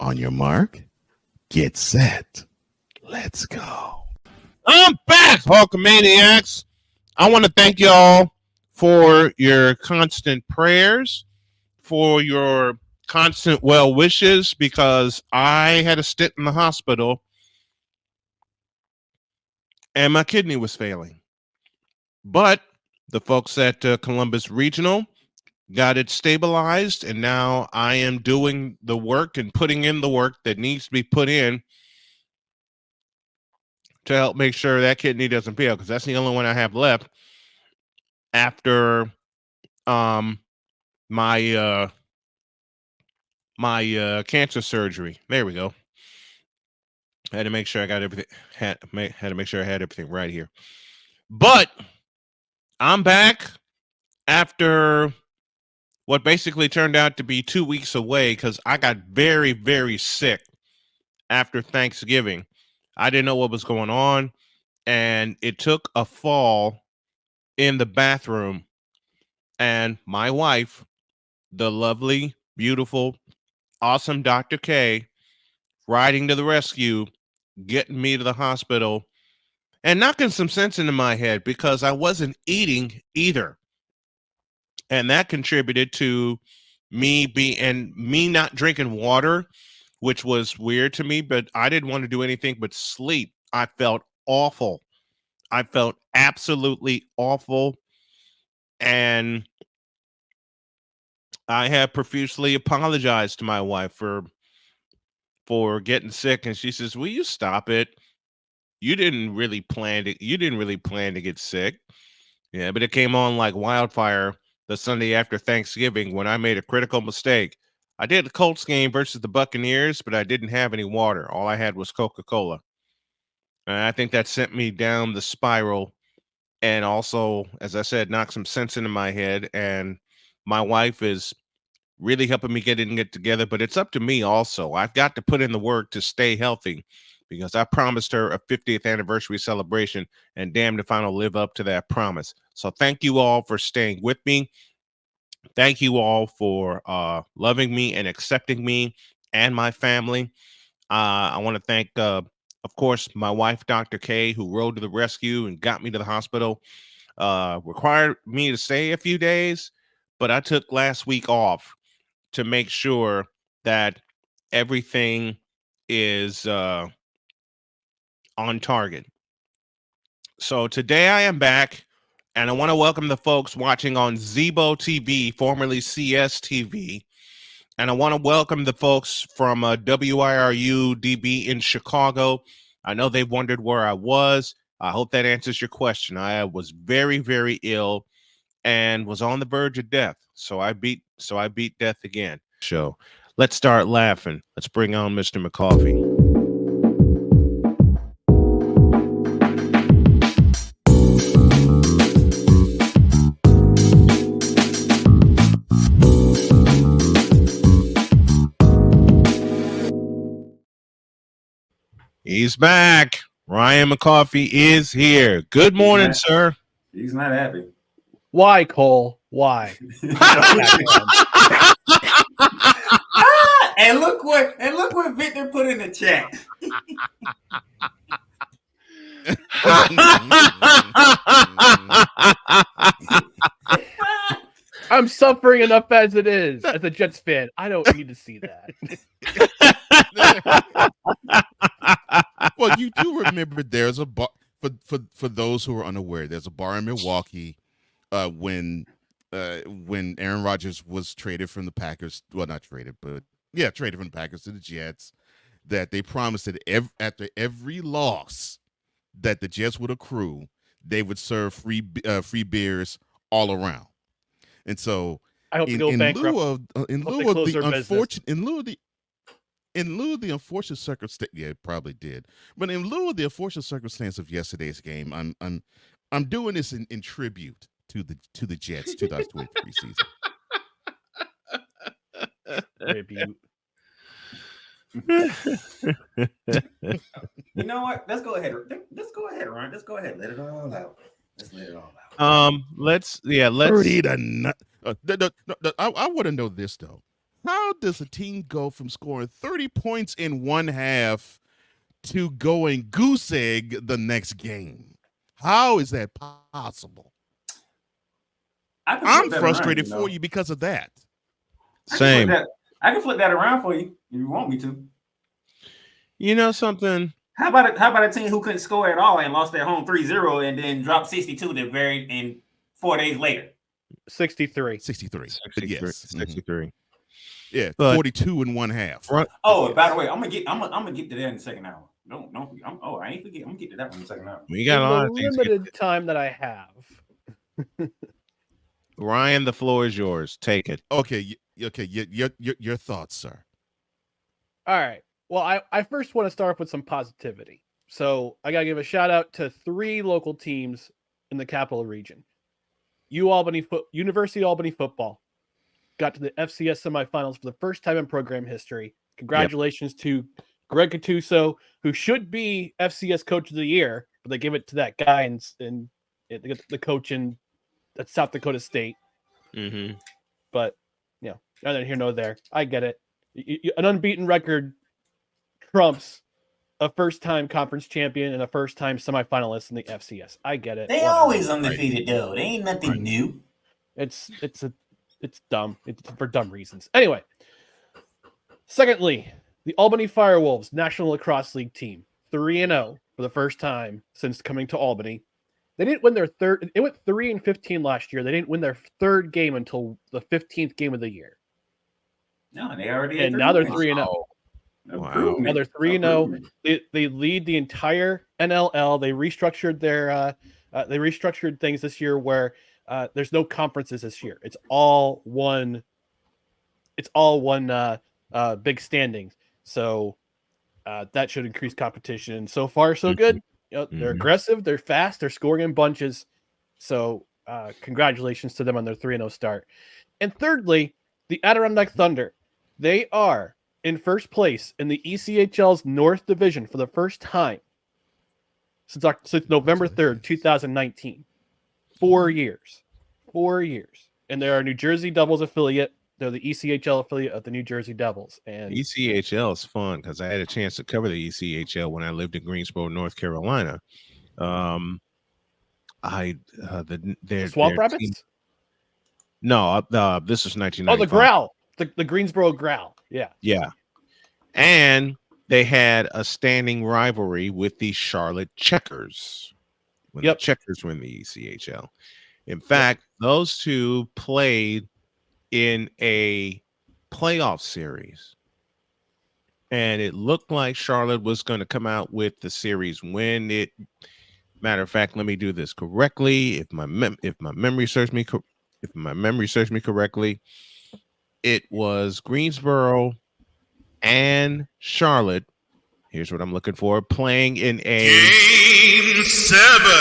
On your mark, get set. Let's go. I'm back, Hulkamaniacs. I want to thank y'all for your constant prayers, for your constant well wishes, because I had a stint in the hospital and my kidney was failing. But the folks at Columbus Regional got it stabilized, and now I am doing the work and putting in the work that needs to be put in to help make sure that kidney doesn't fail, because that's the only one I have left after my cancer surgery. There we go. I had to make sure I got everything. Had to make sure I had everything right here. But I'm back after what basically turned out to be 2 weeks away, because I got very, very sick after Thanksgiving. I didn't know what was going on, and it took a fall in the bathroom, and my wife, the lovely, beautiful, awesome Dr. K, riding to the rescue, getting me to the hospital, and knocking some sense into my head, because I wasn't eating either. And that contributed to me not drinking water, which was weird to me, but I didn't want to do anything but sleep. I felt awful. I felt absolutely awful. And I have profusely apologized to my wife for getting sick, and she says, "Will you stop it? You didn't really plan to get sick." Yeah, but it came on like wildfire the Sunday after Thanksgiving when I made a critical mistake. I did the Colts game versus the Buccaneers, but I didn't have any water. All I had was Coca-Cola. And I think that sent me down the spiral, and also, as I said, knocked some sense into my head. And my wife is really helping me get it together, but it's up to me also. I've got to put in the work to stay healthy, because I promised her a 50th anniversary celebration, and damned if I don't live up to that promise. So thank you all for staying with me. Thank you all for loving me and accepting me and my family. I want to thank, of course, my wife, Dr. K, who rode to the rescue and got me to the hospital. Required me to stay a few days, but I took last week off to make sure that everything is on target. So today I am back, and I want to welcome the folks watching on Zebo TV, formerly CSTV. And I want to welcome the folks from WIRU DB in Chicago. I know they've wondered where I was. I hope that answers your question. I was very, very ill and was on the verge of death. So I beat death again. So let's start laughing. Let's bring on Mr. McCoffee. He's back. Ryan McCoffee is here. Good morning, sir. He's not happy. Why, Cole? Why? And look what Victor put in the chat. I'm suffering enough as it is. As a Jets fan, I don't need to see that. Well, you do remember there's a bar for those who are unaware. There's a bar in Milwaukee when Aaron Rodgers was traded from the Packers. Well, not traded, but yeah, traded from the Packers to the Jets. That they promised that after every loss that the Jets would accrue, they would serve free beers all around. And so, I hope in lieu of the unfortunate circumstance, yeah, it probably did. But in lieu of the unfortunate circumstance of yesterday's game, I'm doing this in tribute to the Jets 2023 season. Tribute. You know what? Let's go ahead, Ryan. Let's go ahead. Let it all out. Let's read a nut. I want to know this though. How does a team go from scoring 30 points in one half to going goose egg the next game? How is that possible? I can I'm flip that frustrated around, for you because of that. Same. I can flip that around for you if you want me to. You know something? How about a team who couldn't score at all and lost at home 3-0 and then dropped 62 the very and 4 days later? 63. 63. 63. Yes. 63. Yeah, But 42 in one half. Oh, Yes. by the way, I'm gonna get to that in the second hour. Don't forget. I ain't forget. I'm gonna get to that one in the second hour. we got In a the lot of things. limited time that I have. Ryan, the floor is yours. Take it. Okay. Okay. Your thoughts, sir. All right. Well, I first want to start off with some positivity. So I gotta give a shout out to 3 local teams in the capital region. University of Albany football got to the FCS semifinals for the first time in program history. Congratulations to Greg Gattuso, who should be FCS Coach of the Year, but they give it to that guy in the coach at South Dakota State. Mm-hmm. But neither here nor there. I get it. An unbeaten record trumps a first-time conference champion and a first-time semifinalist in the FCS. I get it. They Whatever. always undefeated though. They ain't nothing new. It's dumb. It's for dumb reasons. Anyway, secondly, the Albany Firewolves National Lacrosse League team, 3-0 for the first time since coming to Albany. They didn't win their third. It went 3-15 last year. They didn't win their third game until the 15th game of the year. No, they already. And now they're 3-0. Wow. Now they're 3-0. They lead the entire NLL. They restructured things this year where there's no conferences this year. It's all one. It's all one big standings. So that should increase competition. So far, so good. They're aggressive. They're fast. They're scoring in bunches. So congratulations to them on their 3-0 start. And thirdly, the Adirondack Thunder. They are in first place in the ECHL's North Division for the first time since November 3rd, 2019. 4 years. 4 years. And they're a New Jersey Devils affiliate. They're the ECHL affiliate of the New Jersey Devils. And ECHL is fun because I had a chance to cover the ECHL when I lived in Greensboro, North Carolina. Their Swamp their Rabbits? team, no, this is 1995. Oh, the Growl. The Greensboro Growl. Yeah. Yeah. And they had a standing rivalry with the Charlotte Checkers when the Checkers were in the ECHL. In fact, those two played in a playoff series. And it looked like Charlotte was going to come out with the series win. Matter of fact, let me do this correctly. If my memory serves me correctly, it was Greensboro and Charlotte. Here's what I'm looking for: playing in a Game 7.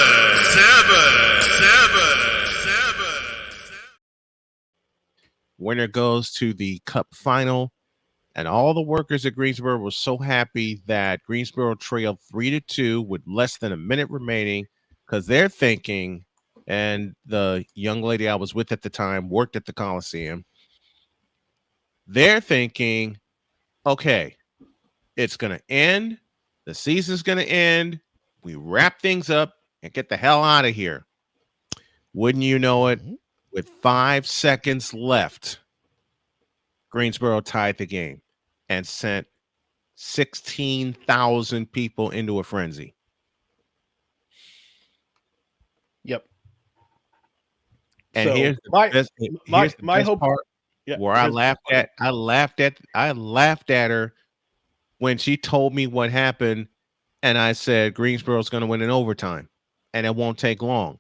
Winner goes to the Cup final. And all the workers at Greensboro were so happy that Greensboro trailed 3-2 with less than a minute remaining because they're thinking, and the young lady I was with at the time worked at the Coliseum. They're thinking, okay, it's going to end. The season's going to end. We wrap things up and get the hell out of here. Wouldn't you know it? With 5 seconds left, Greensboro tied the game and sent 16,000 people into a frenzy. Yep. And so here's my hope part where I laughed at her when she told me what happened, and I said Greensboro's going to win in overtime, and it won't take long.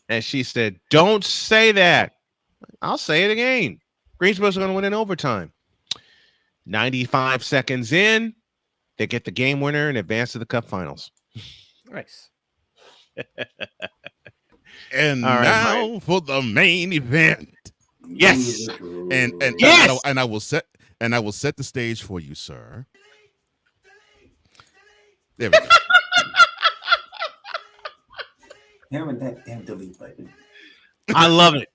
And she said, "Don't say that." I'll say it again. Greensboro's going to win in overtime. 95 seconds in, they get the game winner and advance to the Cup finals. Nice. And All right, now Brian. for the main event. Yes. And Yes. I will set the stage for you, sir. There we go. Damn it, that damn delete button. I love it.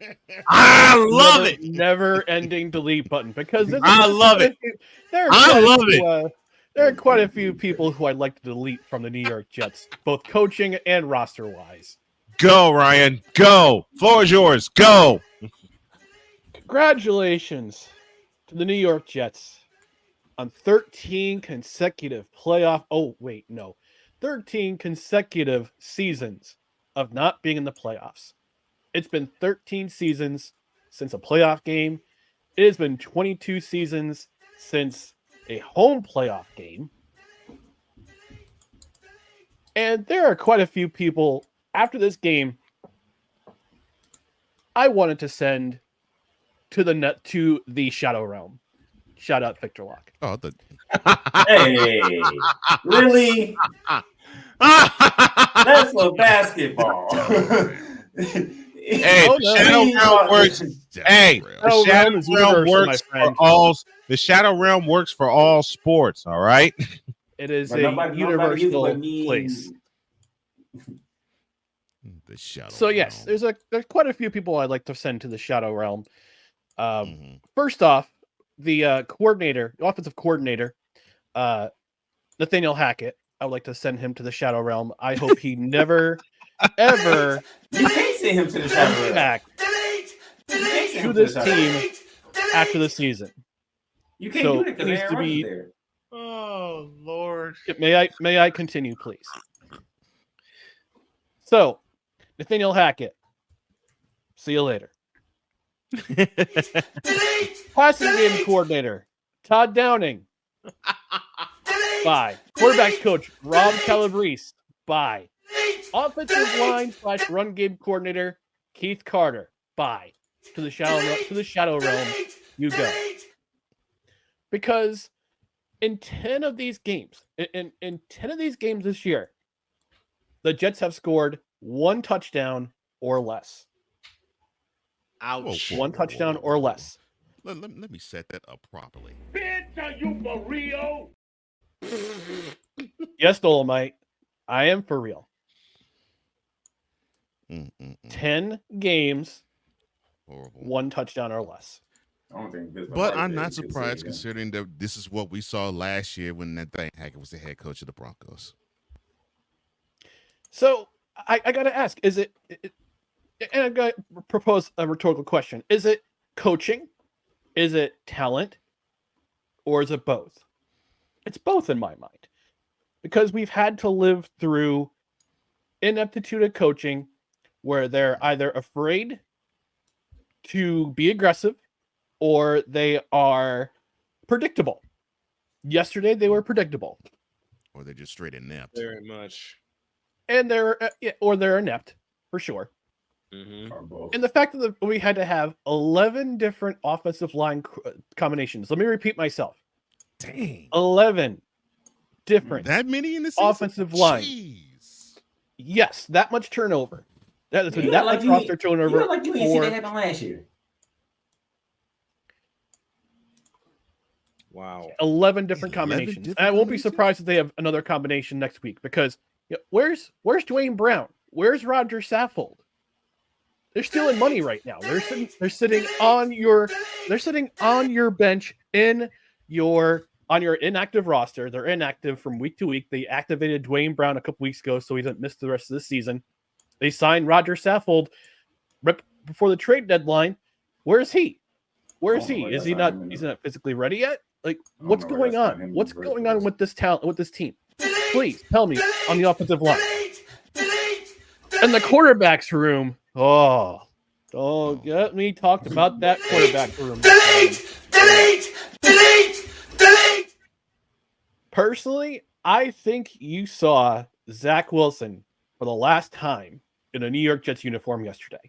I love it. Never ending delete button because I love it. I love it. There are quite a few people who I'd like to delete from the New York Jets, both coaching and roster wise. Go, Ryan. Go. Floor is yours. Go. Congratulations to the New York Jets on 13 consecutive playoff. 13 consecutive seasons of not being in the playoffs. It's been 13 seasons since a playoff game. It has been 22 seasons since a home playoff game. And there are quite a few people after this game I wanted to send to the Shadow Realm. Shout out Victor Locke. Oh, Hey, really? That's for basketball. Hey, Oh, the no. Shadow Realm works. Hey, the Shadow is Realm universal, works my friend. for all. The Shadow Realm works for all sports. All right. It is But a nobody uses it universal but me. place. the Shadow. So yes, there's quite a few people I'd like to send to the Shadow Realm. Mhm. First off, the offensive coordinator, Nathaniel Hackett. I would like to send him to the Shadow Realm. I hope he never, ever You can't send him to the Shadow comes Realm. back to this team after the season. You can't So do that it because needs Aaron to be- Rodgers there. Oh Lord. May I continue, please? So, Nathaniel Hackett. See you later. Passing game coordinator, Todd Downing. Bye. Quarterbacks coach, Rob Calabrese. Bye. Offensive line / run game coordinator, Keith Carter. Bye. To the Shadow Realm, you go. Because in 10 of these games, in 10 of these games this year, the Jets have scored 1 touchdown or less. Ouch. 1 touchdown or less. Let me set that up properly. Bitch, are you for real? Yes, Dolomite, I am for real. 10 games, Horrible. 1 touchdown or less. I don't think Vince But Lombardi I'm did not a good surprised thing, considering that this is what we saw last year when Nathaniel Hackett was the head coach of the Broncos. So I got to ask, is it, and I'm going to propose a rhetorical question. Is it coaching? Is it talent? Or is it both? It's both in my mind. Because we've had to live through ineptitude of coaching where they're either afraid to be aggressive or they are predictable. Yesterday, they were predictable. Or they're just straight inept. Very much. And they're inept, for sure. Mm-hmm. Or both. And the fact that we had to have 11 different offensive line combinations. Let me repeat myself. Dang. 11 different That many in the season? offensive line. Jeez. Yes, that much turnover. That has been You that act much roster You turnover act like you ain't see that for happen last year. Wow. 11 different 11 combinations. different And I won't be combinations? surprised if they have another combination next week because where's Dwayne Brown? Where's Roger Saffold? They're stealing money right now. They're sitting on your bench on your inactive roster. They're inactive from week to week. They activated Dwayne Brown a couple weeks ago so he doesn't miss the rest of the season. They signed Roger Saffold right before the trade deadline. Where is he? Where is he? Is he not? He's not physically ready yet. Like, what's going on? What's going on with this talent? With this team? Please tell me on the offensive line. In the quarterback's room. Don't get me talked about that quarterback room. Personally, I think you saw Zach Wilson for the last time in a New York Jets uniform yesterday.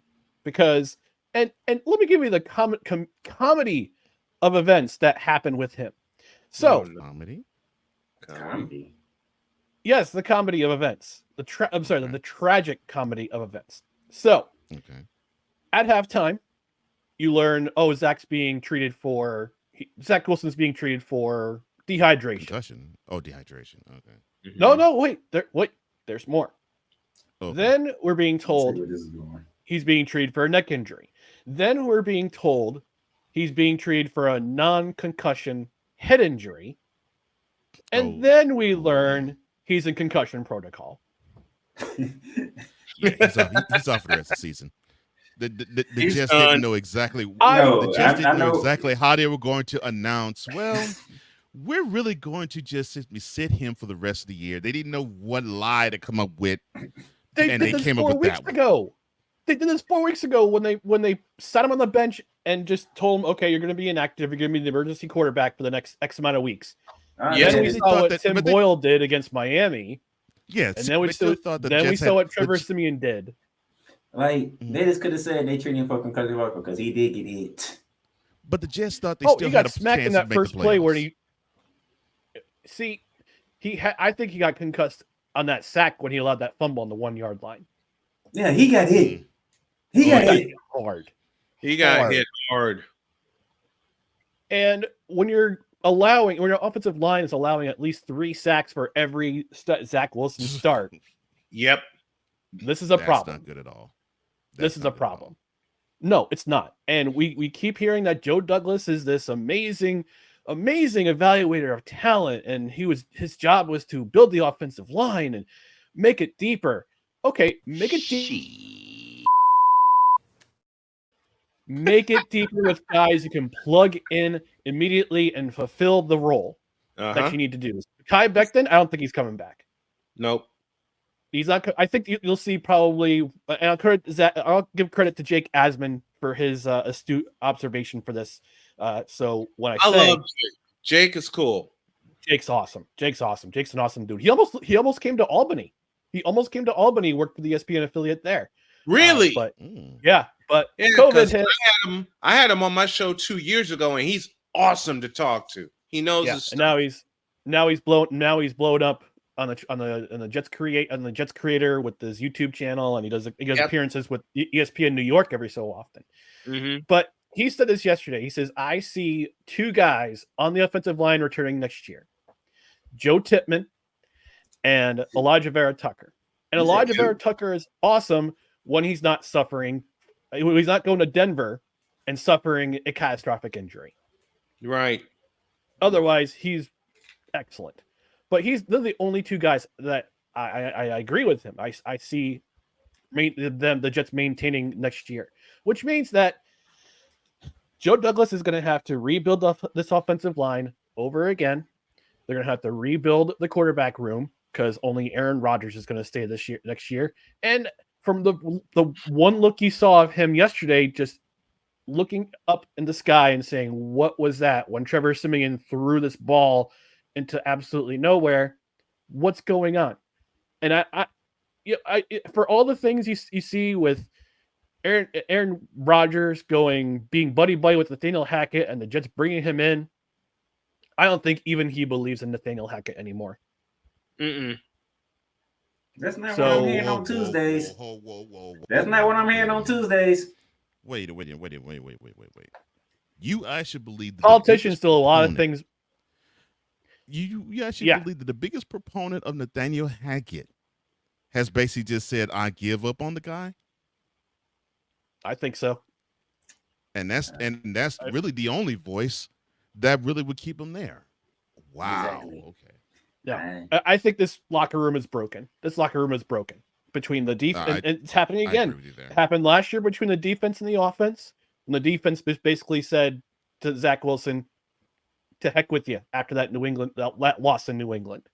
Because, and let me give you the comedy of events that happened with him. So, Comedy? Comedy. yes, the comedy of events. The tragic comedy of events. So, Okay. at halftime, you learn, Zach Wilson's being treated for dehydration. Concussion. Oh, dehydration. Okay. No, wait, there's more. Okay. Then we're being See told where this is going. he's being treated for a neck injury. Then we're being told he's being treated for a non-concussion head injury. And then we learn he's in concussion protocol. Yeah, he's off for the rest of the season. The Jets done. didn't know exactly. No, the Jets I didn't know know. exactly how they were going to announce. Well, we're really going to just sit him for the rest of the year. They didn't know what lie to come up with, They and did they this came up 4 with weeks that one. ago. They did this 4 weeks ago when they sat him on the bench and just told him, okay, you're going to be inactive. You're going to be the emergency quarterback for the next X amount of weeks. Yeah, Then we they saw thought what that- Tim but they- Boyle did against Miami. Yes, And then we they still saw, thought the then we Jets saw had- what Trevor the- Siemian did. Like Mhm. they just could have said they treated him for concussion protocol because he did get hit. But the Jets thought they Oh, still he had got a smacked chance in to that make the first play where playoffs. I think he got concussed on that sack when he allowed that fumble on the 1 yard line. Yeah, he got hit. He got hit. Hard. he got Hard. hit hard. And when your offensive line is allowing at least 3 sacks for every Zach Wilson start, Yep. this is a That's problem. not good at all. This is a problem. No, it's not. And we keep hearing that Joe Douglas is this amazing evaluator of talent, and his job was to build the offensive line and make it deeper. Okay, make it deep. Make it deeper with guys you can plug in immediately and fulfill the role that you need to do. Kai Becton, I don't think he's coming back. Nope. He's not. I think you'll see probably. And I'll give credit to Jake Asman for his astute observation for this. So when I say love Jake. Jake is cool. Jake's awesome. Jake's an awesome dude. He almost came to Albany. Worked for the ESPN affiliate there. Really? But Mm. yeah, but Yeah, COVID 'cause hit. I had him on my show 2 years ago, and he's awesome to talk to. He knows Yeah, his and stuff. now he's blown up on the Jets creator with his YouTube channel, and he does appearances with ESPN New York every so often. Mhm. But he said this yesterday. He says, I see 2 guys on the offensive line returning next year. Joe Tippmann and Elijah Vera Tucker. And You said Elijah two? Vera Tucker is awesome when he's not suffering. He's not going to Denver and suffering a catastrophic injury. Right. Otherwise, he's excellent. But they're the only 2 guys that I agree with him. I see the Jets maintaining next year, which means that Joe Douglas is going to have to rebuild this offensive line over again. They're going to have to rebuild the quarterback room because only Aaron Rodgers is going to stay next year. And from the one look you saw of him yesterday, just looking up in the sky and saying, "What was that?" When Trevor Siemian threw this ball into absolutely nowhere, what's going on? And I for all the things you see with Aaron Rodgers being buddy with Nathaniel Hackett and the Jets bringing him in, I don't think even he believes in Nathaniel Hackett anymore. Mm-mm. That's not So- what I'm hearing on Tuesdays. Whoa. That's not what I'm hearing on Tuesdays. Wait. You actually believe that Politicians do a lot of things. You actually Yeah. believe that the biggest proponent of Nathaniel Hackett has basically just said, "I give up on the guy," I think so. and that's really the only voice that really would keep him there. Wow. Exactly. Okay. Yeah, I think this locker room is broken. Between the defense, and it's happening I again. agree with you there. It happened last year between the defense and the offense. And the defense basically said to Zach Wilson, "To heck with you," after that loss in New England.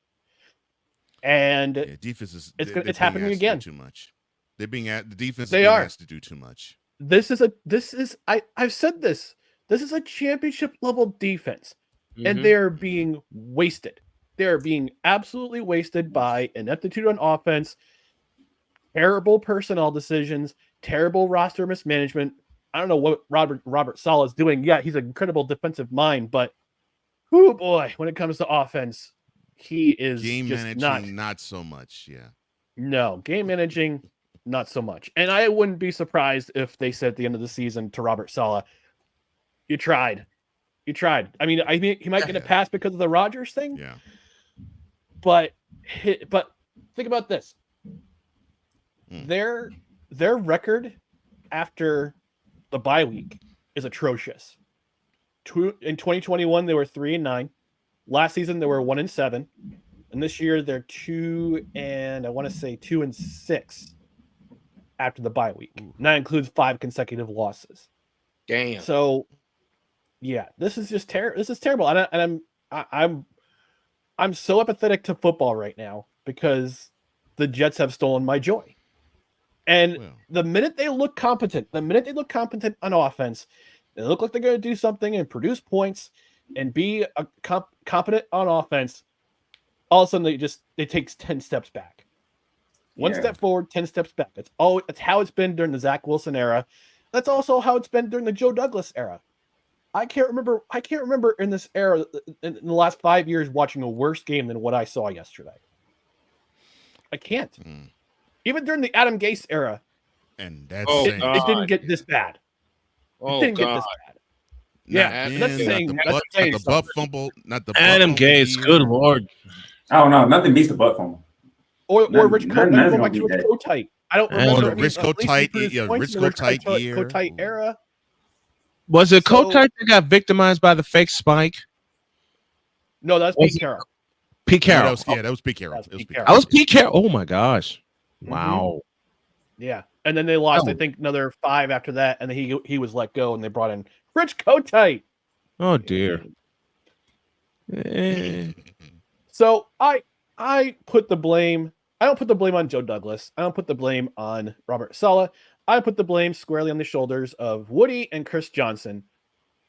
And Yeah, defense is it's they're being happening asked to do again. Too much. They're being the defense. They is being are. asked to do too much. I've said this. This is a championship level defense, and Mhm. they're being wasted. They're being absolutely wasted by ineptitude on offense, terrible personnel decisions, terrible roster mismanagement. I don't know what Robert Saleh is doing. Yeah, he's an incredible defensive mind, but oh boy, when it comes to offense, he is Game just managing, not. not so much. Yeah. No, game managing, not so much. And I wouldn't be surprised if they said at the end of the season to Robert Saleh, "You tried. I mean, he might get a pass because of the Rodgers thing, Yeah. but think about this: Mm. their record after the bye week is atrocious. In 2021, they were 3-9. Last season, they were 1-7, and this year they're 2-6 after the bye week. And that includes 5 consecutive losses. Damn. So, yeah, this is just terrible. This is terrible, and I'm so apathetic to football right now because the Jets have stolen my joy. And the minute they look competent on offense, they look like they're going to do something and produce points and be a competent on offense. All of a sudden, it takes 10 steps back. One step forward, 10 steps back. That's how it's been during the Zach Wilson era. That's also how it's been during the Joe Douglas era. I can't remember in this era, in the last 5 years, watching a worse game than what I saw yesterday. I can't. Even during the Adam Gase era, and that's it didn't get this bad. It didn't get this bad. That's the butt fumble, not the Adam Gase. Good lord. I don't know. Nothing beats the butt fumble. Or Rich Kotite. I don't remember. Rich Kotite year. Kotite era. Was it Kotite that got victimized by the fake spike? No, that's Pete Carroll. Pete Carroll. That was Pete Carroll. That was Pete Carroll. Oh my gosh. Wow. Yeah. And then they lost, I think, another 5 after that, and then he was let go, and they brought in Rich Kotite. Oh dear. So I put the blame. I don't put the blame on Joe Douglas. I don't put the blame on Robert Saleh. I put the blame squarely on the shoulders of Woody and Chris Johnson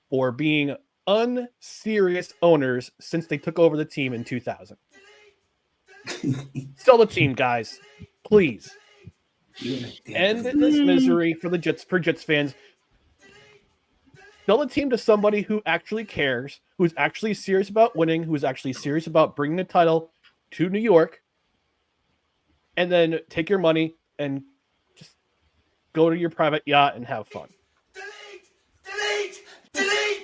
for being unserious owners since they took over the team in 2000. Sell the team, guys. Please. End this misery for Jets fans. Sell the team to somebody who actually cares, who's actually serious about winning, who's actually serious about bringing the title to New York, and then take your money and just go to your private yacht and have fun. Delete.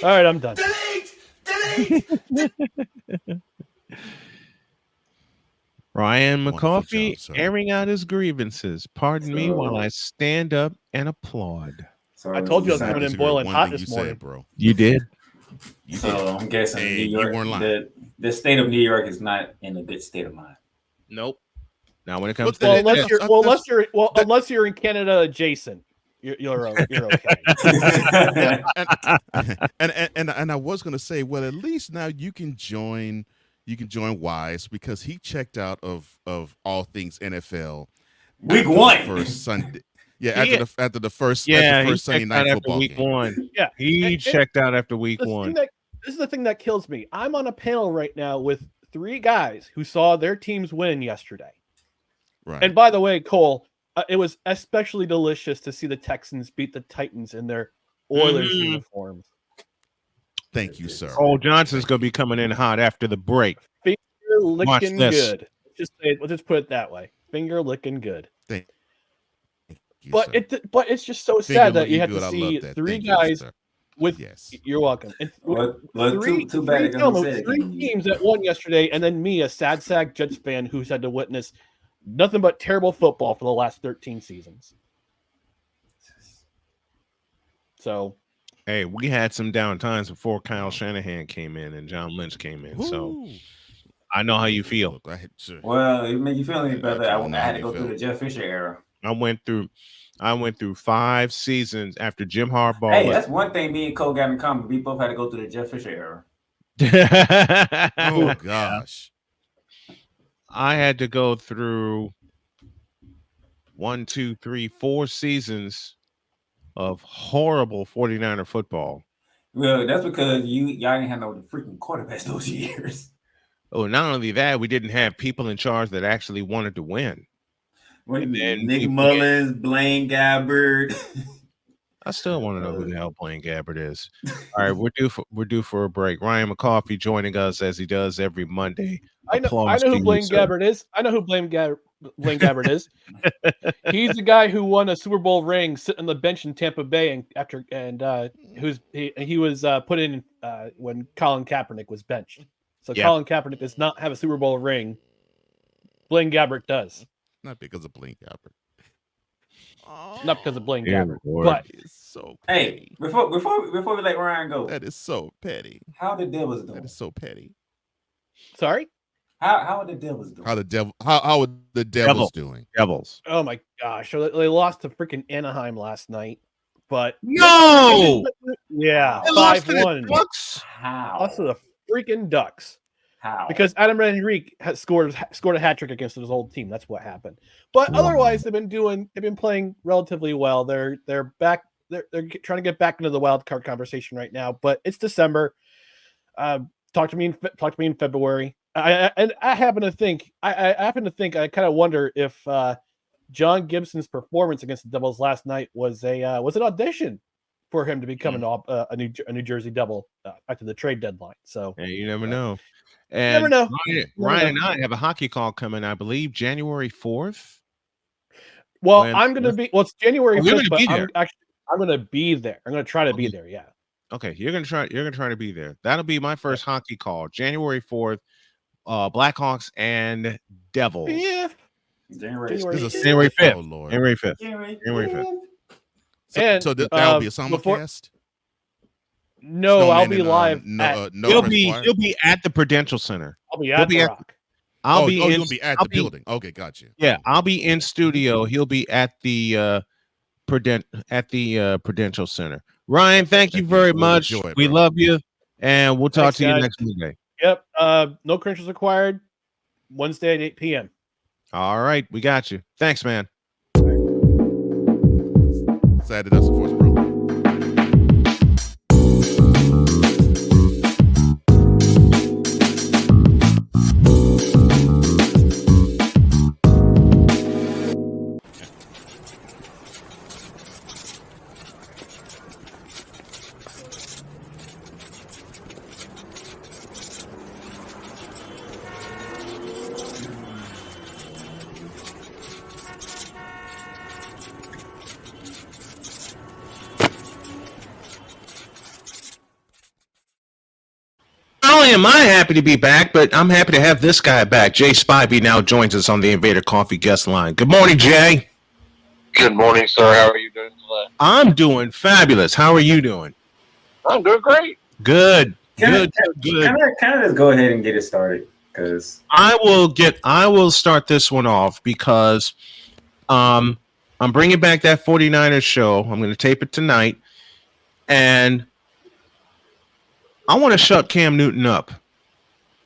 All right, I'm done. Ryan McCoffey airing out his grievances. Pardon me while I stand up and applaud. I told you I was coming in boiling hot this morning, bro. You did. So I'm guessing New York, the state of New York is not in a good state of mind. Nope. Now when it comes unless you're in Canada adjacent, you're okay. and I was gonna say, well, at least now you can join Wise because he checked out of all things NFL week 1 first Sunday. Yeah, after the first Sunday night football week game. 1. Yeah, he checked out after week 1. This is the thing that kills me. I'm on a panel right now with 3 guys who saw their teams win yesterday. Right. And by the way, Cole, it was especially delicious to see the Texans beat the Titans in their Oilers uniforms. Thank you, sir. Cole Johnson's going to be coming in hot after the break. Finger licking good. Let's just put it that way. Finger licking good. Thank you, but it's just so sad that you have to see 3 guys with. Yes. You're welcome. And three teams that won yesterday, and then me, a sad sack Jets fan who's had to witness nothing but terrible football for the last 13 seasons. So, hey, we had some down times before Kyle Shanahan came in and John Lynch came in. So I know how you feel. Well, it made you feel any better. I had to go through the Jeff Fisher era. I went through 5 seasons after Jim Harbaugh. Hey, that's one thing me and Cole got in common. We both had to go through the Jeff Fisher era. Oh gosh. I had to go through 1, 2, 3, 4 seasons of horrible 49er football. Well, that's because y'all didn't have no freaking quarterbacks those years. Oh, not only that, we didn't have people in charge that actually wanted to win. Nick Mullins, Blaine Gabbert. I still want to know who the hell Blaine Gabbert is. All right, we're due for a break. Ryan McCoffey joining us as he does every Monday. I know who Blaine Gabbert is. I know who Blaine Gabbert is. He's the guy who won a Super Bowl ring sitting on the bench in Tampa Bay, he was put in when Colin Kaepernick was benched. So Colin Kaepernick does not have a Super Bowl ring. Blaine Gabbert does. Not because of Blaine Gabbert. not because of Blaine Dear Gabbert, Lord. but It's so Hey, petty. before we let Ryan go, That is so petty. how the Devils That doing? is so petty. sorry. How are the Devils doing? How are the Devils doing? Devils. Oh my gosh, so they lost to freaking Anaheim last night, but No, yeah, they lost to the 5-1. Ducks. How? Lost to the freaking Ducks. How? Because Adam Henrique has scored a hat trick against his old team. That's what happened. But Wow. otherwise, they've been playing relatively well. They're back. They're trying to get back into the wild card conversation right now. But it's December. Talk to me in February. I happen to think I kind of wonder if John Gibson's performance against the Devils last night was an audition for him to become a New Jersey Devil after the trade deadline. So Hey, you never know. And never know. Ryan and I have a hockey call coming, I believe, January 4th. Well, When- I'm going to be. Well, it's January Oh, you're 5th, gonna but be I'm there. going to be there. I'm going to try to be there. Yeah. Okay, you're gonna try to be there. That'll be my first hockey call, January 4th. Blackhawks and Devils. Yeah. January January This is January 5th. Oh Lord. January 5th. January January 5th. So, And, so that'll be a before- simulcast. No, I'll Snowman be and, live. no He'll Press be Choir? he'll be at the Prudential Center. I'll be he'll at be the at- Rock. I'll be you're in, gonna be at I'll the building. Okay, got you. Yeah, I'll be in studio. He'll be at the Prudential Center. Ryan, thank you Heck, very we'll much. enjoy it, We bro. love you, and we'll talk Thanks, to you guys. next Monday. Yep. No credentials required. Wednesday at 8 p.m. All right, we got you. Thanks, man. Sad that that's the force, bro. Not only am I happy to be back, but I'm happy to have this guy back. Jay Spivey now joins us on the Invader Coffee guest line. Good morning, Jay. Good morning, sir. How are you doing today? I'm doing fabulous. How are you doing? I'm doing great. Good. Can Good. I just go ahead and get it started? Because I will start this one off because I'm bringing back that 49ers show. I'm going to tape it tonight, and I want to shut Cam Newton up.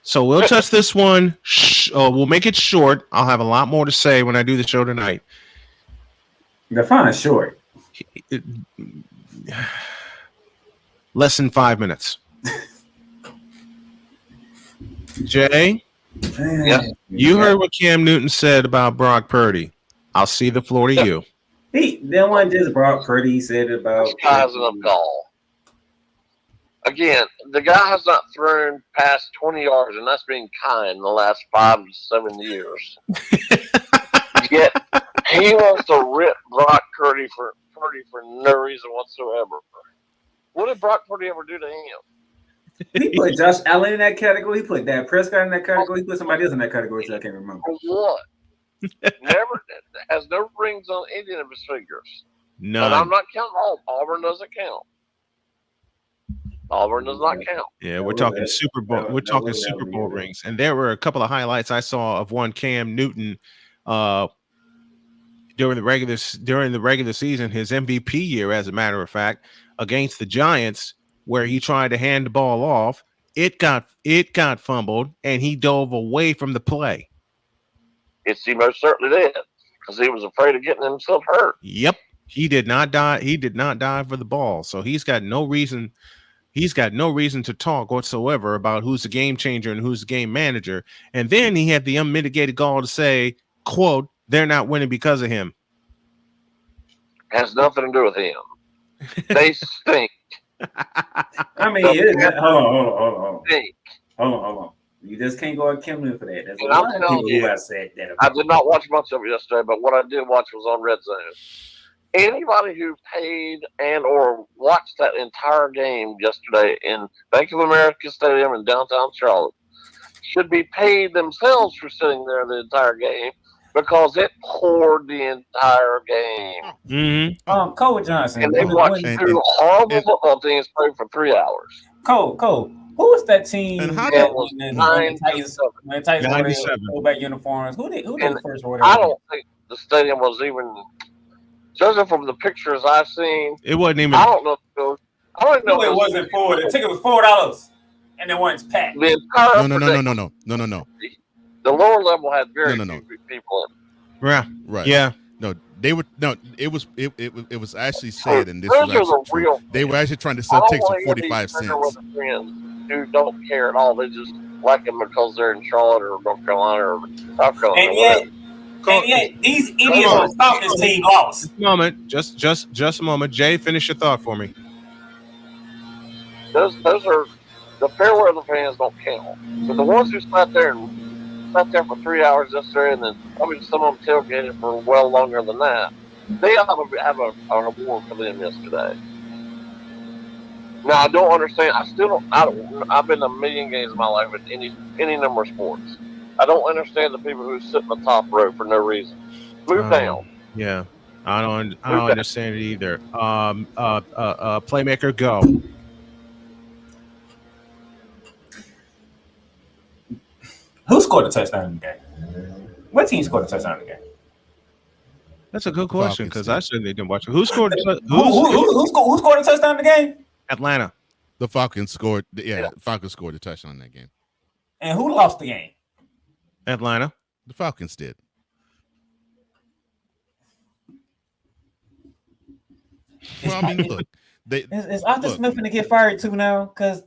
So we'll touch this one. We'll make it short. I'll have a lot more to say when I do the show tonight. define short. Less than 5 minutes. Jay, Yes. you heard what Cam Newton said about Brock Purdy. I'll see the floor to you. Then one just Brock Purdy said about This guy has enough gall. Again, the guy has not thrown past 20 yards, and that's being kind, the last 5 to 7 years. Yet he wants to rip Brock Purdy for no reason whatsoever. What did Brock Purdy ever do to him? He put Josh Allen in that category. He put Dak Prescott in that category. He put somebody else in that category, so I can't remember. For what? Never has no rings on any of his fingers. And I'm None. not counting Auburn doesn't count. Auburn does not count. Yeah, we're was talking that- Super Bowl. that We're was talking that Super was Bowl weird. rings, and there were a couple of highlights I saw of one Cam Newton during the regular season, his MVP year, as a matter of fact, against the Giants, where he tried to hand the ball off. It got fumbled, and he dove away from the play. He most certainly did because he was afraid of getting himself hurt. Yep, he did not die. He did not dive for the ball, so he's got no reason. He's got no reason to talk whatsoever about who's the game changer and who's the game manager. And then he had the unmitigated gall to say, "quote They're not winning because of him." Has nothing to do with him. They stink. I mean, hold on. You just can't go at Cam Newton for that. That's a And I'm lot of telling people you, who have said that. I About did not watch much of it yesterday, but what I did watch was on Red Zone. Anybody who paid and or watched that entire game yesterday in Bank of America Stadium in downtown Charlotte should be paid themselves for sitting there the entire game because it poured the entire game. Mm-hmm. Cole Johnson. And they watched and- two and- horrible and- football teams play for 3 hours. Cole. Who was that team? And how that did- was when the 9 Titans, to when the Titans wore their 97. throwback uniforms? Who did And first or I whatever? don't think the stadium was even, judging from the pictures I've seen, It wasn't even. I don't know. I don't know. No, it wasn't $4. The ticket was $4, and it wasn't packed. The entire No. The lower level had very No. few people in. Yeah. Right. Yeah. No, they were no. It was actually said, and this was Those are the actually true. real. They were actually trying to I sell don't tickets for wanna hear these 45 Fender cents. Weather friends who don't care at all. They just like them because they're in Charlotte or North Carolina or South Carolina. And or yet, whatever. and yet, these idiots on. on the Falcons team lost. A moment. Just a moment. Jay, finish your thought for me. Those are the fair weather fans don't count. But the ones who sat there for 3 hours yesterday, and then probably some of them tailgated for well longer than that, they ought to have an award for them yesterday. Now I don't understand. I've been to a million games in my life with any number of sports. I don't understand the people who sit in the top row for no reason. Move down. Yeah. I don't understand it either. Playmaker, go. Who scored a touchdown in the game? What team scored a touchdown in the game? That's a good question because I Falcons certainly didn't watch it. Who scored? Who scored a touchdown in the game? Atlanta. The Falcons scored. Yeah, Falcons scored a touchdown in that game. And who lost the game? Atlanta. The Falcons did. Well, I mean, look, Is Arthur look. Smith going to get fired too now? Because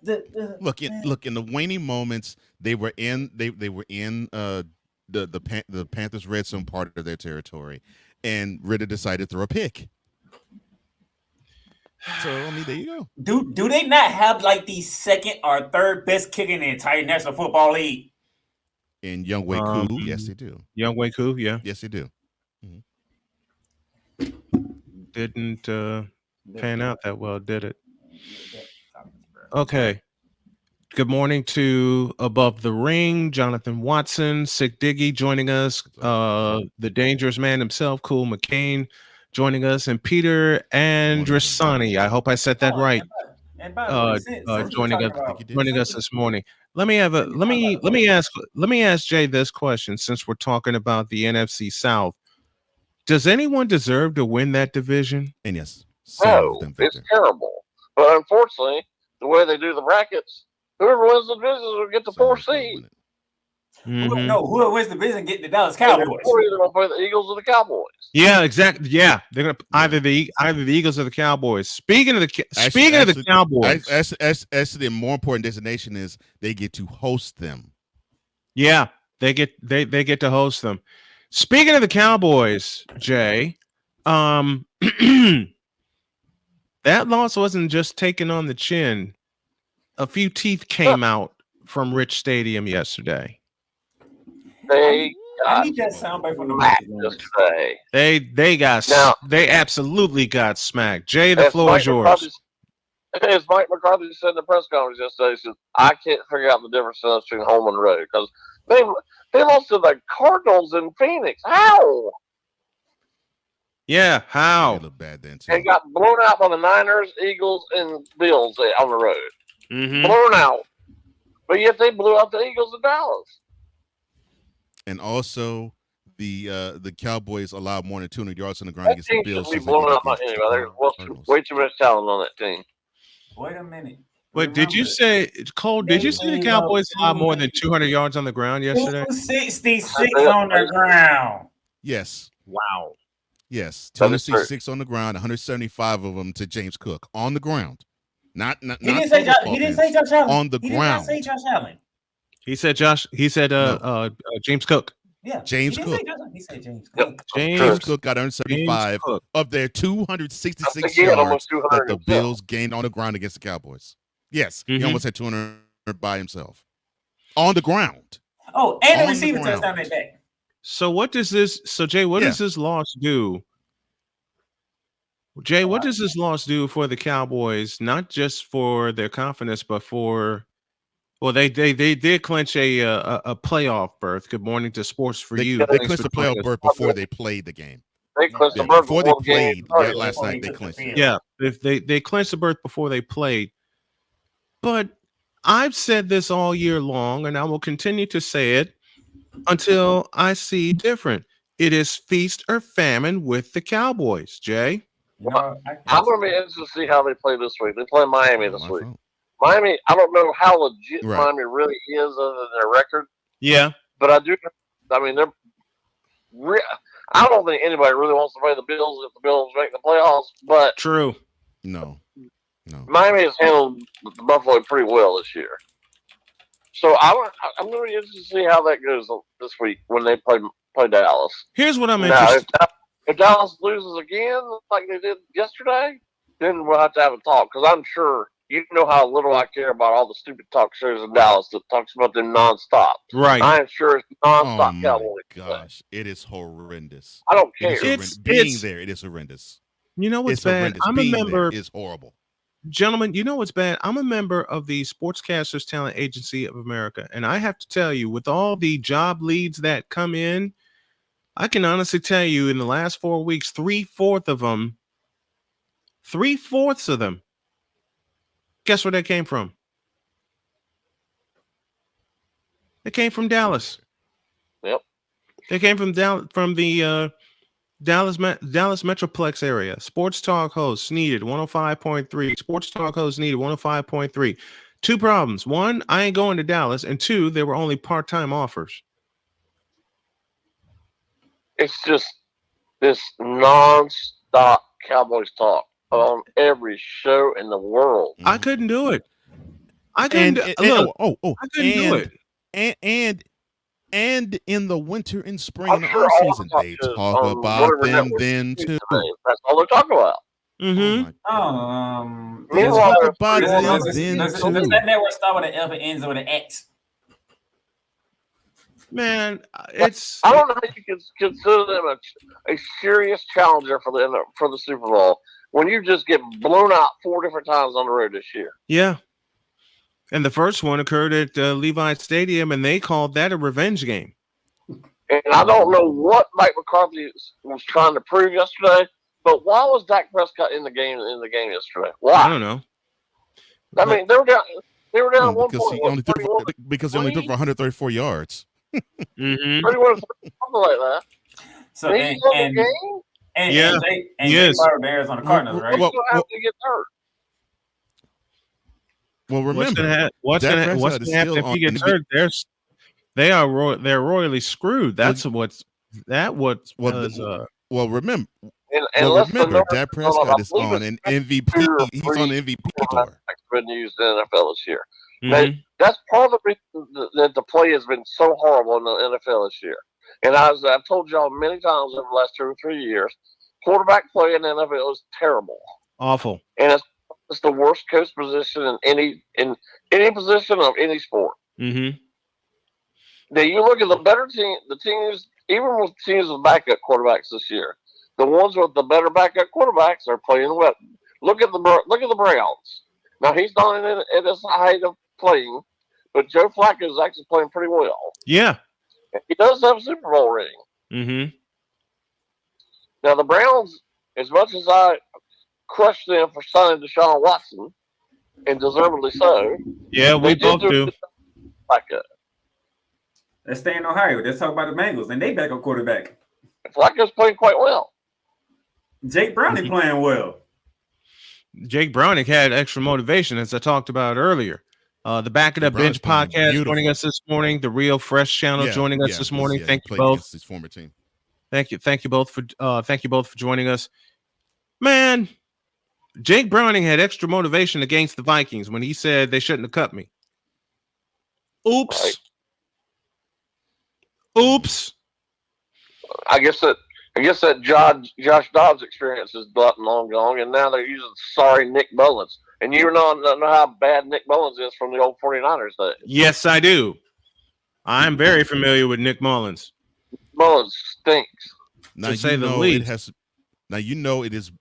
look in the waning moments, they were in the Panthers red zone part of their territory, and Ritter decided to throw a pick. So I mean, there you go. do they not have like the second or third best kicker in the entire National Football League? In Young Wei Koo, yes, they do. Young Wei Koo, yeah. Yes, they do. Didn't pan out that well, did it? Okay. Good morning to Above the Ring, Jonathan Watson, Sick Diggy joining us, the dangerous man himself, Cool McCain joining us, and Peter Andressani. I hope I said that right. And by the way, Joining us this morning. Let me ask Jay this question, since we're talking about the NFC South. Does anyone deserve to win that division? And yes, No, it's terrible. But unfortunately, the way they do the brackets, whoever wins the division will get the 4th seed. Whoever wins the division get the Dallas And Cowboys. they're going to play the Eagles or the Cowboys. Yeah, exactly. Yeah, they're gonna either the Eagles or the Cowboys. Speaking of the Cowboys, actually, the more important destination is they get to host them. Yeah, they get to host them. Speaking of the Cowboys, Jay, that loss wasn't just taken on the chin. A few teeth came out from Rich Stadium yesterday. I need that soundbite from the They absolutely got smacked. Jay, the floor is yours. As Mike McCarthy said in the press conference yesterday, he said, I can't figure out the difference between home and road because they lost to the Cardinals in Phoenix. How? Yeah, how? They look bad then too. And got blown out by the Niners, Eagles, and Bills on the road. Mm-hmm. Blown out. But yet they blew out the Eagles in Dallas. And also, the Cowboys allowed more than 200 yards on the ground That against the team Bills. should be blown out by anybody. There's way too much talent on that team. Wait a minute. Wait, did you say, Cole, did you say the Cowboys allowed more than 200 yards on the ground yesterday? 266 on the ground. Yes. Wow. Yes. 266 on the ground, 175 of them to James Cook on the ground. He didn't say Josh Allen. On the ground. He did not say Josh Allen. He said James Cook. Yeah. James Cook. He said James Cook. James Cook got 175 of their 266 yards that the Bills gained on the ground against the Cowboys. Yes, he almost had 200 by himself. On the ground. Oh, and the receiver touchdown that day. So what does this Jay, what does this loss do? Jay, what does this loss do for the Cowboys, not just for their confidence, but for Well, they did clinch a playoff berth. Good morning to Sports for You. They Thanks clinched for the joining playoff us. berth before they played the game. They clinched the Yeah, berth before they the game played started. last Before night, he they took the clinched it. field. Yeah, if they clinched the berth before they played. But I've said this all year long, and I will continue to say it until I see different. It is feast or famine with the Cowboys, Jay. You know, I'm going to be interested to see how they play this week. They play Miami Not this my week. fault. Miami, I don't know how legit Right. Miami really is other than their record, Yeah. but I do. I mean, I don't think anybody really wants to play the Bills if the Bills make the playoffs, but True. No. Miami has handled the Buffalo pretty well this year. So I'm going to be interested to see how that goes this week when they play Dallas. Here's what I'm Now, interested. if Dallas loses again like they did yesterday, then we'll have to have a talk because I'm sure you know how little I care about all the stupid talk shows in Dallas that talks about them nonstop. Right. I am sure it's nonstop Oh my Cowboys. gosh, it is horrendous. I don't It care. is horrendous. Being there, it is horrendous. You know what's It's bad? horrendous. I'm Being a member. there is horrible. Gentlemen, you know what's bad? I'm a member of the Sportscasters Talent Agency of America, and I have to tell you, with all the job leads that come in, I can honestly tell you in the last 4 weeks, 3/4 of them, guess where they came from? They came from Dallas. Yep. They came from Dallas, from the Dallas Metroplex area. Sports talk hosts needed 105.3. Sports talk hosts needed 105.3. Two problems. One, I ain't going to Dallas. And two, they were only part-time offers. It's just this nonstop Cowboys talk on every show in the world. I couldn't do it. I couldn't do it. And in the winter and spring I'm and sure off all season, the they talk shows talk on about whatever them network then too. today, that's all they're talking about. Mm-hmm. They Meanwhile, talk there's about three them more does then does too. that network start with an F and ends with an X? Man, it's I don't know how you can consider them a serious challenger for the Super Bowl when you just get blown out 4 different times on the road this year. yeah. And the first one occurred at Levi Stadium, and they called that a revenge game. And I don't know what Mike McCarthy was trying to prove yesterday, but why was Dak Prescott in the game yesterday? Why? I don't know. I mean, they were down. They were down Because 1 he point. only threw for 134 yards. Mm-hmm. 31, something like that. So And he's in the game. Yeah. Jay Carter Bears on the Cardinals, right? He's going to have to get hurt. Well, remember, what's Dak gonna Prescott happen is if still he gets on hurt? They're royally screwed. That's what's well, remember, Dak Prescott is on an MVP. He's on an MVP tour. Been used in the NFL this year. Mhm. That's part of the reason that the play has been so horrible in the NFL this year. And I've told y'all many times over the last 2 or 3 years, quarterback play in the NFL is terrible. Awful. And it's the worst coach position in any position of any sport. Mm-hmm. Now you look at the better team, the teams, even with teams with backup quarterbacks this year, the ones with the better backup quarterbacks are playing well. Look at the Browns. Now he's not at his height of playing, but Joe Flacco is actually playing pretty well. Yeah. He does have a Super Bowl ring. Mm-hmm. Now the Browns, as much as I crushed them for signing Deshaun Watson, and deservedly so. Yeah, we both do. Flacco. Let's stay in Ohio. Let's talk about the Bengals and they backup quarterback. Flacco's playing quite well. Jake Browning playing well. Jake Browning had extra motivation, as I talked about earlier. The Back It Up Bench podcast joining us this morning. The Real Fresh channel joining us this morning. Thank you both. His former team. Thank you both for joining us. Man, Jake Browning had extra motivation against the Vikings when he said they shouldn't have cut me. Oops. Right. Oops. I guess that Josh Dobbs experience is long gone, and now they're using sorry Nick Mullins. And you know how bad Nick Mullins is from the old 49ers days. Yes, I do. I'm very familiar with Nick Mullins. Mullins stinks. Now to say the least. Now you know it is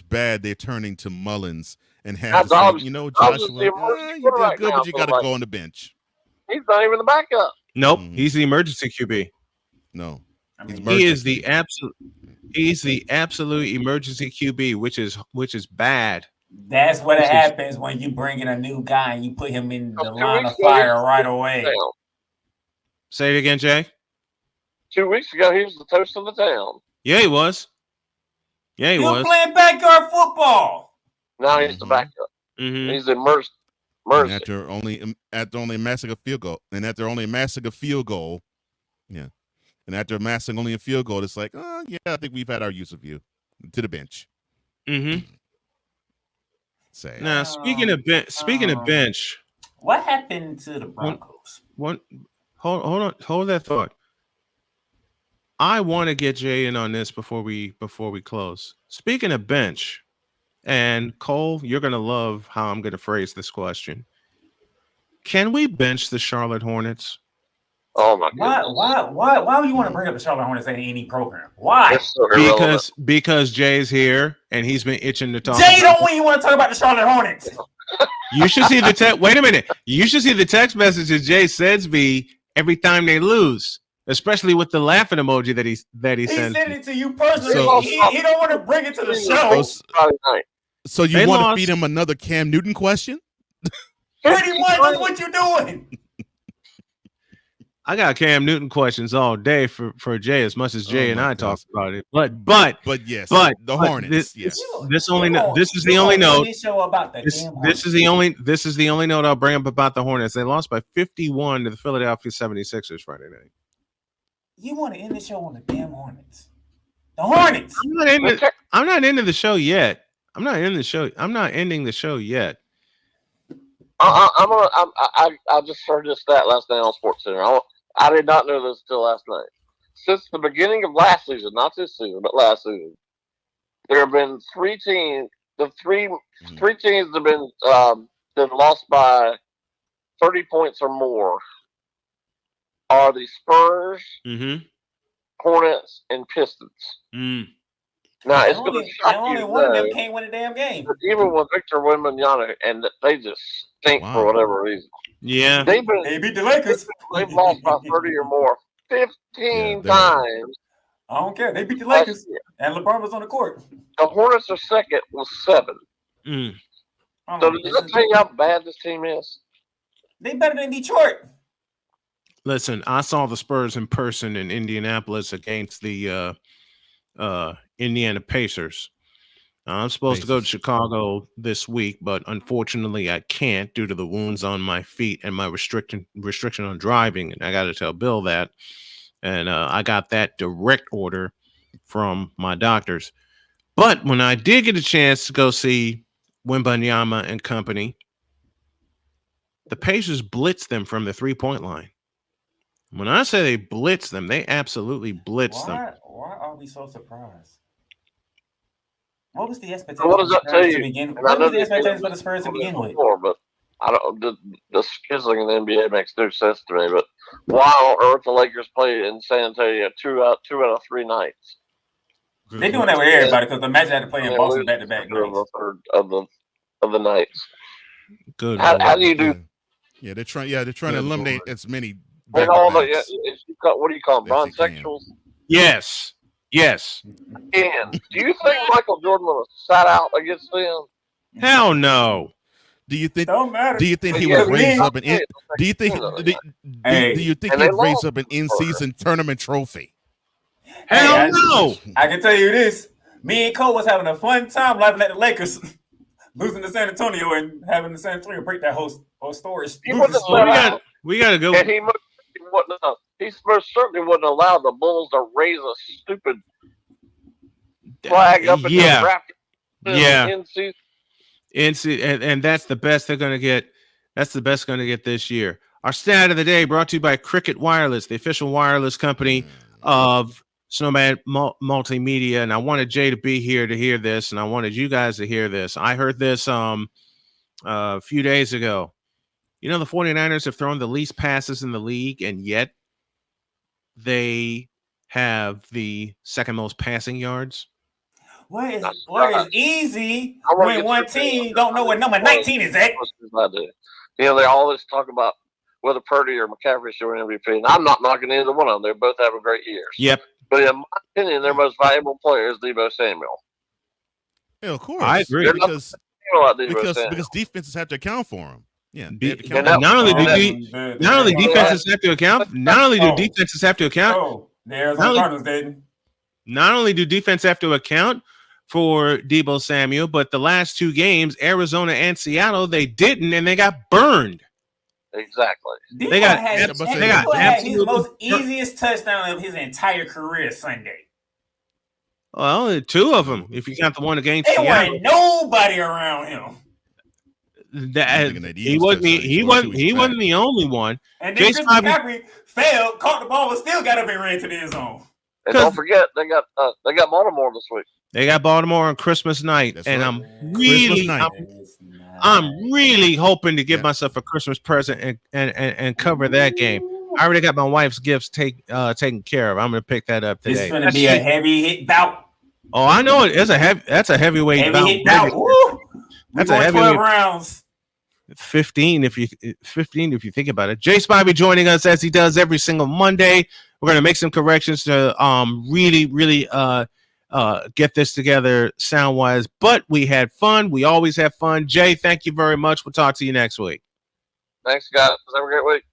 bad they're turning to Mullins and have to say, you know, Joshua, you did good, but you got to go on the bench. He's not even the backup. Nope, he's the emergency QB. No, he is the absolute. He's the absolute emergency QB, which is bad. That's what happens when you bring in a new guy and you put him in the line of fire right away. Say it again, Jay. 2 weeks ago, he was the toast of the town. Yeah, he was. Yeah, he was playing backyard football. Now he's the backup. He's immersed. And after only amassing a field goal, yeah. And after amassing only a field goal, it's like, oh yeah, I think we've had our use of you. To the bench. Say. Now, speaking of bench, what happened to the Broncos? Hold that thought. I want to get Jay in on this before we close. Speaking of bench, and Cole, you're gonna love how I'm gonna phrase this question. Can we bench the Charlotte Hornets? Oh my God! Why would you want to bring up the Charlotte Hornets in any program? Why? Because Jay's here and he's been itching to talk. Jay don't even want to talk about the Charlotte Hornets. You should see the text. Wait a minute. You should see the text messages Jay sends me every time they lose, especially with the laughing emoji that he sends. He sent it to you personally. So, he don't want to bring it to the show. So you want to feed him another Cam Newton question? Pretty much that's what you're doing. I got Cam Newton questions all day for Jay, as much as Jay and I talk about it. But yes, the Hornets. This is the only note. This is the only note I'll bring up about the Hornets. They lost by 51 to the Philadelphia 76ers Friday night. You want to end the show on the damn Hornets? The Hornets. I'm not into the show yet. I'm not ending the show yet. I just heard this stat last night on SportsCenter. I did not know this until last night. Since the beginning of last season, not this season, but last season, there have been three teams. The three teams have been lost by 30 points or more. Are the Spurs, Hornets, and Pistons. Now it's going to shock you. Only one of them can't win a damn game. Even with Victor Wembanyama, and they just stink for whatever reason. Yeah, they beat the Lakers. They've lost by 30 or more 15 times. I don't care. They beat the Lakers, and LeBron was on the court. The Hornets are second with 7. So does that tell you how bad this team is? They better than Detroit. Listen, I saw the Spurs in person in Indianapolis against the Indiana Pacers. I'm supposed to go to Chicago this week, but unfortunately I can't due to the wounds on my feet and my restriction on driving. And I got to tell Bill that. And I got that direct order from my doctors. But when I did get a chance to go see Wembanyama and company, the Pacers blitzed them from the 3-point line. When I say they blitzed them, they absolutely blitzed them. Why are we so surprised? What was the expectation? What does that tell you? What was the expectations for the Spurs to begin with? But I don't. The scheduling in the NBA makes no sense to me. But why on earth the Lakers play in San Antonio 2 out of 3 nights? They're doing that with everybody because the Magic had to play in Boston back-to-back nights. Of the nights. Good. How do you do? Yeah, they're trying to eliminate as many. And all the what do you call them? Bronzexuals? Yes. And do you think Michael Jordan would have sat out against them? Hell no. Do you think? Don't matter. Do you think he would raise up an? Do you think? Do you think he'd raise up an in-season tournament trophy? Hell no. I can tell you this: me and Cole was having a fun time laughing at the Lakers losing to San Antonio and having the San Antonio break that whole story. We got to go. And he most certainly wouldn't allow the Bulls to raise a stupid flag up in the draft. And that's the best they're going to get. That's the best going to get this year. Our stat of the day brought to you by Cricket Wireless, the official wireless company of Snowman Multimedia. And I wanted Jay to be here to hear this, and I wanted you guys to hear this. I heard this a few days ago. You know, the 49ers have thrown the least passes in the league, and yet they have the second most passing yards. Where is right. easy I wanna when get one your opinion on team this. don't know where number 19 is at? I do. You know, they always talk about whether Purdy or McCaffrey should win MVP, and I'm not knocking either one of them. They're both having great years. Yep. But in my opinion, their most valuable player is Deebo Samuel. Yeah, of course. I agree. They're not Because you know about Deebo Samuel. because defenses have to account for him. Yeah, Be- they have to count and for that- him. not only do Oh, not only the- defenses have to account, not only do Oh. defenses have to account, Oh, the Not Arizona only- Cardinals didn't. not only do defense have to account for Deebo Samuel, but the last two games, Arizona and Seattle, they didn't, and they got burned. Exactly. They got- had, they and got Debo had his absolutely most bur- easiest touchdown of his entire career Sunday. Well, two of them, if you count the one against There Seattle. wasn't nobody around him. That, thinking that he Eagles wasn't. touchdown He scored 2 wasn't. weeks He back. wasn't the only one. And then Chase Chris Bobby- McCaffrey failed, caught the ball, but still got up and ran to the end zone. And 'Cause- don't forget, they got Baltimore this week. They got Baltimore on Christmas night, That's and right. I'm really, night. I'm really hoping to give Yeah. myself a Christmas present and cover that game. I already got my wife's gifts taken care of. I'm gonna pick that up It's today. going to be a heavy hit bout. Oh, I know it. That's a heavyweight Heavy bout. hit bout. Woo! That's We're a going 12 heavyweight- rounds. 15 if you think about it. Jay Spivey joining us as he does every single Monday. We're going to make some corrections to really get this together sound wise, but we had fun. We always have fun. Jay, thank you very much. We'll talk to you next week. Thanks, guys. Have a great week.